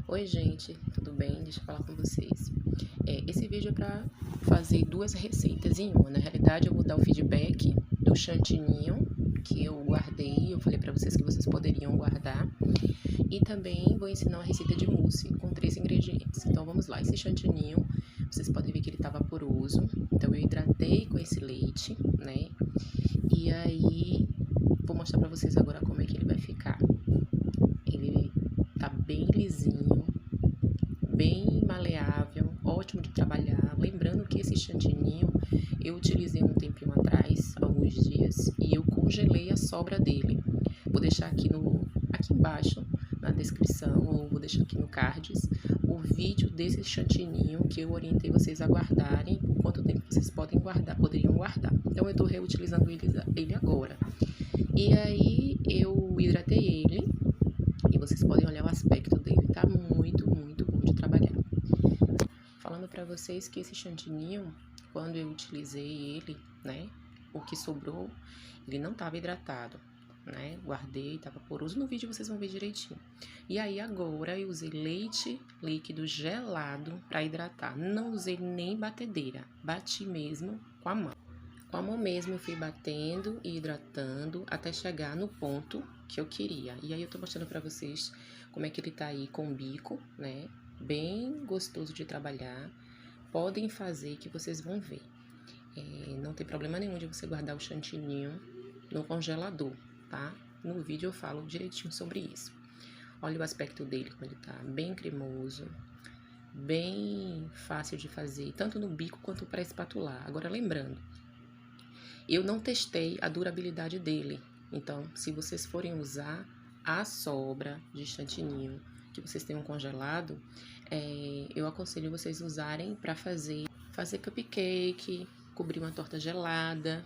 Oi gente, tudo bem? Deixa eu falar com vocês. Esse vídeo é para fazer duas receitas em uma. Na realidade, eu vou dar o feedback do chantininho que eu guardei. Eu falei para vocês que vocês poderiam guardar. E também vou ensinar uma receita de mousse com 3 ingredientes. Então vamos lá. Esse chantininho, vocês podem ver que ele tá vaporoso. Então eu hidratei com esse leite, né? E aí vou mostrar para vocês agora como é que ele vai ficar. Ele tá bem lisinho, bem maleável, ótimo de trabalhar. Lembrando que esse chantininho eu utilizei um tempinho atrás, alguns dias, e eu congelei a sobra dele. Vou deixar aqui embaixo na descrição, ou vou deixar aqui no cards, o vídeo desse chantininho que eu orientei vocês a guardarem, por quanto tempo vocês poderiam guardar. Então eu estou reutilizando ele agora. E aí eu hidratei ele, e vocês podem olhar o aspecto dele, tá muito, muito bom de trabalhar. Falando para vocês que esse chantininho, quando eu utilizei ele, né, o que sobrou, ele não estava hidratado, né, guardei, tava poroso. No vídeo vocês vão ver direitinho. E aí agora eu usei leite líquido gelado para hidratar, não usei nem batedeira, bati mesmo com a mão. Com a mão mesmo eu fui batendo e hidratando até chegar no ponto que eu queria. E aí eu tô mostrando pra vocês como é que ele tá aí com o bico, né? Bem gostoso de trabalhar. Podem fazer que vocês vão ver. Não tem problema nenhum de você guardar o chantininho no congelador, tá? No vídeo eu falo direitinho sobre isso. Olha o aspecto dele, como ele tá bem cremoso, bem fácil de fazer, tanto no bico quanto para espatular. Agora lembrando, eu não testei a durabilidade dele, então se vocês forem usar a sobra de chantininho que vocês tenham congelado, eu aconselho vocês usarem para fazer cupcake, cobrir uma torta gelada,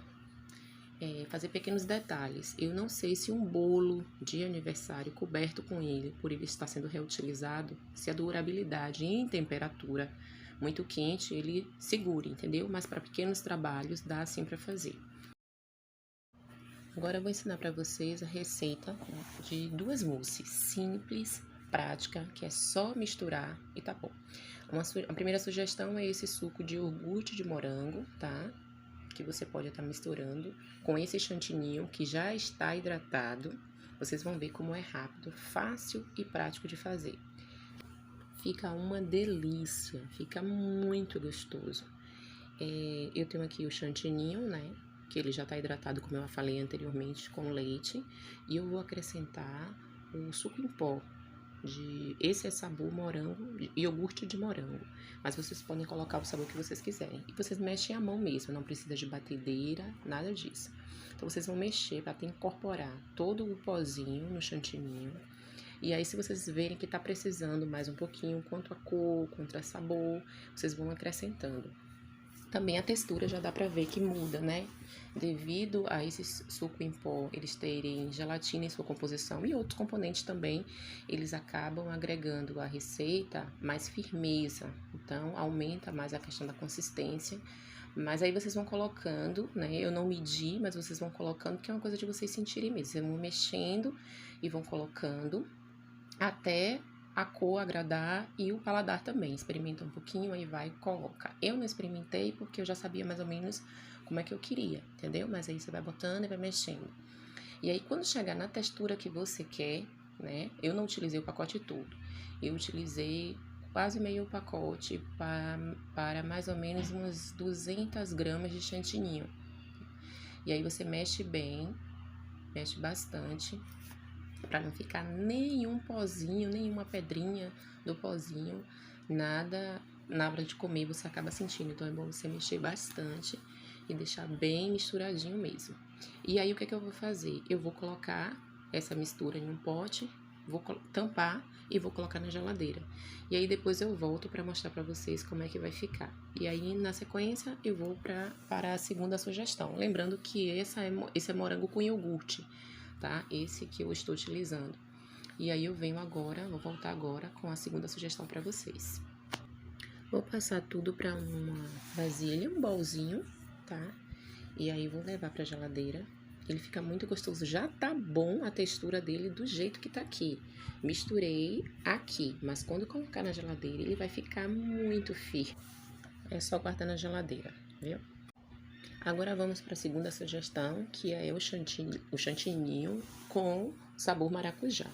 fazer pequenos detalhes. Eu não sei se um bolo de aniversário coberto com ele, por ele estar sendo reutilizado, se a durabilidade em temperatura muito quente ele segure, entendeu? Mas para pequenos trabalhos dá sim para fazer. Agora eu vou ensinar para vocês a receita de duas mousses simples, prática, que é só misturar e tá bom. A primeira sugestão é esse suco de iogurte de morango, tá? Que você pode estar misturando com esse chantininho que já está hidratado. Vocês vão ver como é rápido, fácil e prático de fazer. Fica uma delícia, fica muito gostoso. Eu tenho aqui o chantininho, né? Que ele já está hidratado, como eu falei anteriormente, com leite. E eu vou acrescentar o suco em pó. Esse é sabor morango, iogurte de morango. Mas vocês podem colocar o sabor que vocês quiserem. E vocês mexem à mão mesmo, não precisa de batedeira, nada disso. Então vocês vão mexer para incorporar todo o pozinho no chantininho. E aí, se vocês verem que está precisando mais um pouquinho, quanto a cor, quanto a sabor, vocês vão acrescentando. Também a textura já dá pra ver que muda, né? Devido a esse suco em pó, eles terem gelatina em sua composição e outros componentes também, eles acabam agregando à receita mais firmeza. Então, aumenta mais a questão da consistência. Mas aí vocês vão colocando, né? Eu não medi, mas vocês vão colocando, que é uma coisa de vocês sentirem mesmo. Vocês vão mexendo e vão colocando até a cor agradar e o paladar também. Experimenta um pouquinho, aí vai e coloca. Eu não experimentei porque eu já sabia mais ou menos como é que eu queria, entendeu? Mas aí você vai botando e vai mexendo. E aí quando chegar na textura que você quer, né? Eu não utilizei o pacote todo. Eu utilizei quase meio pacote para mais ou menos umas 200 gramas de chantininho. E aí você mexe bem, mexe bastante, para não ficar nenhum pozinho, nenhuma pedrinha do pozinho, nada na hora de comer você acaba sentindo. Então é bom você mexer bastante e deixar bem misturadinho mesmo. E aí o que é que eu vou fazer? Eu vou colocar essa mistura em um pote, vou tampar e vou colocar na geladeira. E aí depois eu volto para mostrar para vocês como é que vai ficar. E aí na sequência eu vou para a segunda sugestão. Lembrando que esse é morango com iogurte, tá? Esse que eu estou utilizando. E aí eu venho agora, vou voltar agora com a segunda sugestão para vocês. Vou passar tudo para uma vasilha, um bolzinho, tá? E aí vou levar para a geladeira ele fica muito gostoso. Já tá bom a textura dele do jeito que tá aqui. Misturei aqui, mas quando colocar na geladeira, ele vai ficar muito firme. É só guardar na geladeira, viu? Agora vamos para a segunda sugestão, que é o chantininho com sabor maracujá.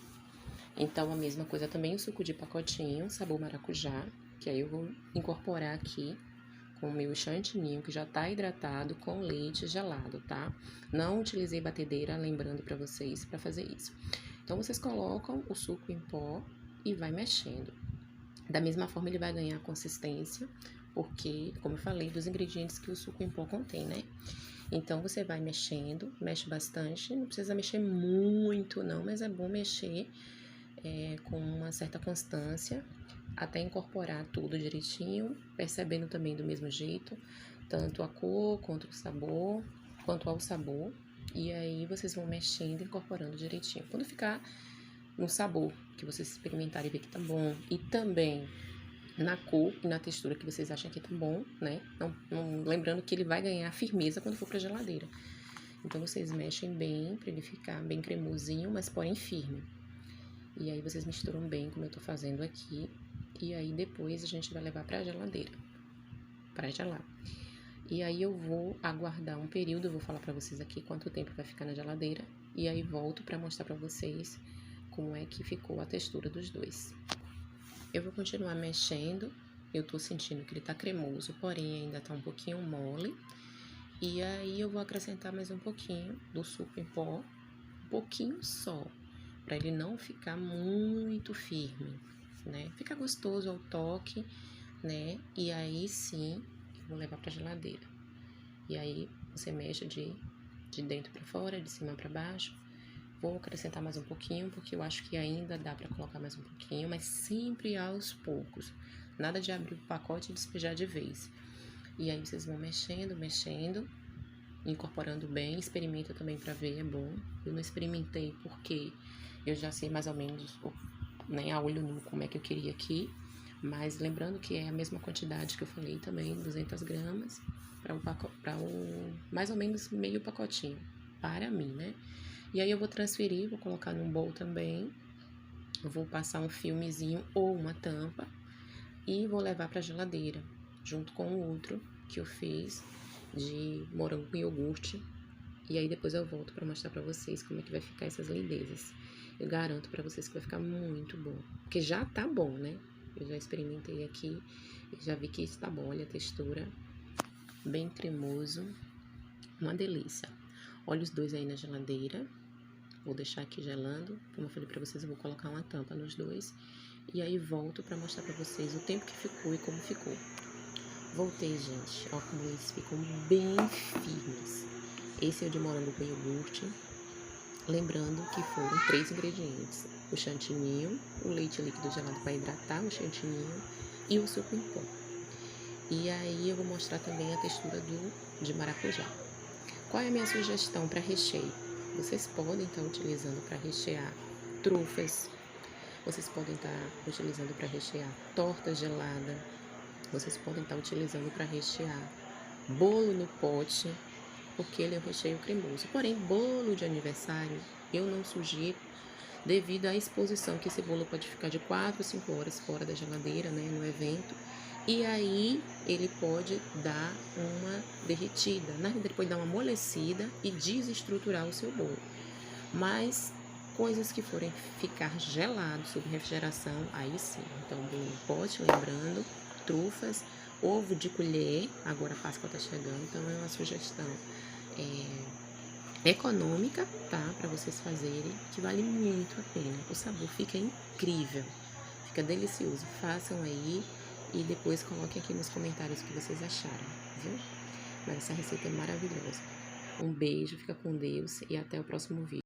Então, a mesma coisa também, o suco de pacotinho, sabor maracujá, que aí eu vou incorporar aqui com o meu chantininho, que já tá hidratado, com leite gelado, tá? Não utilizei batedeira, lembrando para vocês, para fazer isso. Então, vocês colocam o suco em pó e vai mexendo. Da mesma forma, ele vai ganhar consistência, porque, como eu falei, dos ingredientes que o suco em pó contém, né? Então, você vai mexendo, mexe bastante, não precisa mexer muito não, mas é bom mexer com uma certa constância, até incorporar tudo direitinho, percebendo também do mesmo jeito, tanto a cor, quanto ao sabor, e aí vocês vão mexendo, incorporando direitinho. Quando ficar no sabor, que vocês experimentarem e ver que tá bom, e também na cor e na textura que vocês acham que tá bom, né? Lembrando que ele vai ganhar firmeza quando for pra geladeira. Então, vocês mexem bem pra ele ficar bem cremosinho, mas porém firme. E aí, vocês misturam bem, como eu tô fazendo aqui. E aí, depois, a gente vai levar pra geladeira, pra gelar. E aí, eu vou aguardar um período, eu vou falar pra vocês aqui quanto tempo vai ficar na geladeira. E aí, volto pra mostrar pra vocês como é que ficou a textura dos dois. Eu vou continuar mexendo, eu tô sentindo que ele tá cremoso, porém ainda tá um pouquinho mole. E aí eu vou acrescentar mais um pouquinho do suco em pó, um pouquinho só, pra ele não ficar muito firme, né? Fica gostoso ao toque, né? E aí sim, eu vou levar pra geladeira. E aí você mexe de dentro pra fora, de cima pra baixo. Vou acrescentar mais um pouquinho, porque eu acho que ainda dá pra colocar mais um pouquinho, mas sempre aos poucos. Nada de abrir o pacote e despejar de vez. E aí vocês vão mexendo, incorporando bem. Experimenta também pra ver, é bom. Eu não experimentei porque eu já sei mais ou menos, né, a olho nu como é que eu queria aqui. Mas lembrando que é a mesma quantidade que eu falei também, 200 gramas, para mais ou menos meio pacotinho, para mim, né? E aí eu vou transferir, vou colocar num bowl também, eu vou passar um filmezinho ou uma tampa e vou levar pra geladeira, junto com o outro que eu fiz de morango com iogurte. E aí depois eu volto pra mostrar pra vocês como é que vai ficar essas lindezas. Eu garanto pra vocês que vai ficar muito bom, porque já tá bom, né? Eu já experimentei aqui e já vi que está bom, olha a textura, bem cremoso, uma delícia. Olha os dois aí na geladeira. Vou deixar aqui gelando. Como eu falei pra vocês, eu vou colocar uma tampa nos dois. E aí volto pra mostrar pra vocês o tempo que ficou e como ficou. Voltei, gente. Ó como eles ficam bem firmes. Esse é o de morango com iogurte. Lembrando que foram 3 ingredientes. O chantininho, o leite líquido gelado para hidratar o chantininho e o suco em pó. E aí eu vou mostrar também a textura de maracujá. Qual é a minha sugestão para recheio? Vocês podem estar utilizando para rechear trufas, vocês podem estar utilizando para rechear torta gelada, vocês podem estar utilizando para rechear bolo no pote, porque ele é um recheio cremoso. Porém, bolo de aniversário eu não sugiro, devido à exposição que esse bolo pode ficar de 4 a 5 horas fora da geladeira, né, no evento. E aí ele pode dar uma derretida, na verdade ele pode dar uma amolecida e desestruturar o seu bolo. Mas coisas que forem ficar gelados sob refrigeração, aí sim. Então, bolo no pote, lembrando, trufas, ovo de colher, agora a Páscoa tá chegando, então é uma sugestão econômica, tá? Para vocês fazerem, que vale muito a pena. O sabor fica incrível, fica delicioso. Façam aí. E depois coloquem aqui nos comentários o que vocês acharam, viu? Mas essa receita é maravilhosa. Um beijo, fica com Deus e até o próximo vídeo.